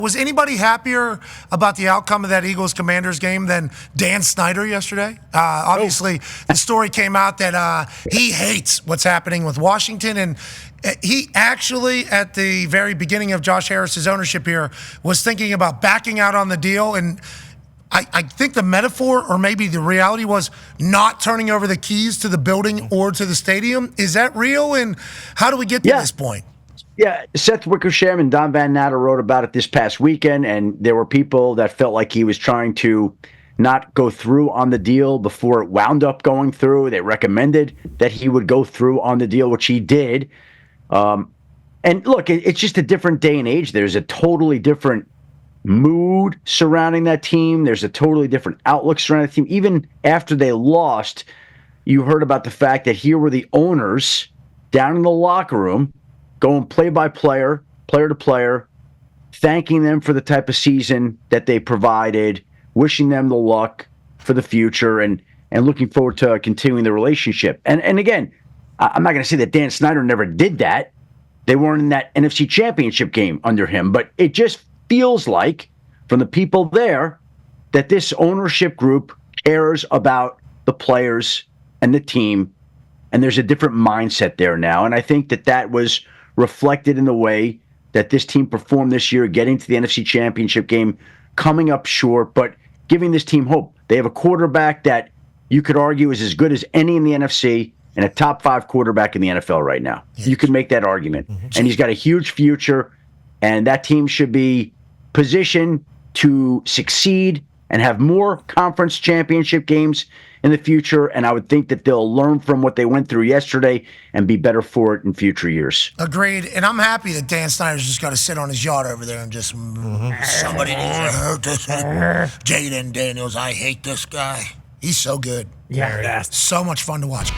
Was anybody happier about the outcome of that Eagles-Commanders game than Dan Snyder yesterday? Obviously, the story came out that he hates what's happening with Washington, and he actually, at the very beginning of Josh Harris's ownership here, was thinking about backing out on the deal. And I think the metaphor, or maybe the reality, was not turning over the keys to the building or to the stadium. Is that real? And how do we get to this point? Yeah, Seth Wickersham and Don Van Natter wrote about it this past weekend, and there were people that felt like he was trying to not go through on the deal before it wound up going through. They recommended that he would go through on the deal, which he did. And look, it's just a different day and age. There's a totally different mood surrounding that team. There's a totally different outlook surrounding the team. Even after they lost, you heard about the fact that here were the owners down in the locker room going play-by-player, player-to-player, thanking them for the type of season that they provided, wishing them the luck for the future, and looking forward to continuing the relationship. And again, I'm not going to say that Dan Snyder never did that. They weren't in that NFC Championship game under him, but it just feels like, from the people there, that this ownership group cares about the players and the team, and there's a different mindset there now. And I think that was reflected in the way that this team performed this year, getting to the NFC Championship game, coming up short, but giving this team hope. They have a quarterback that you could argue is as good as any in the NFC and a top 5 quarterback in the NFL right now. Yes. You could make that argument. Mm-hmm. And he's got a huge future, and that team should be positioned to succeed and have more conference championship games in the future, and I would think that they'll learn from what they went through yesterday and be better for it in future years. Agreed, and I'm happy that Dan Snyder's just got to sit on his yacht over there and just, somebody needs to hurt this Jaden Daniels. I hate this guy. He's so good. Yeah, so much fun to watch.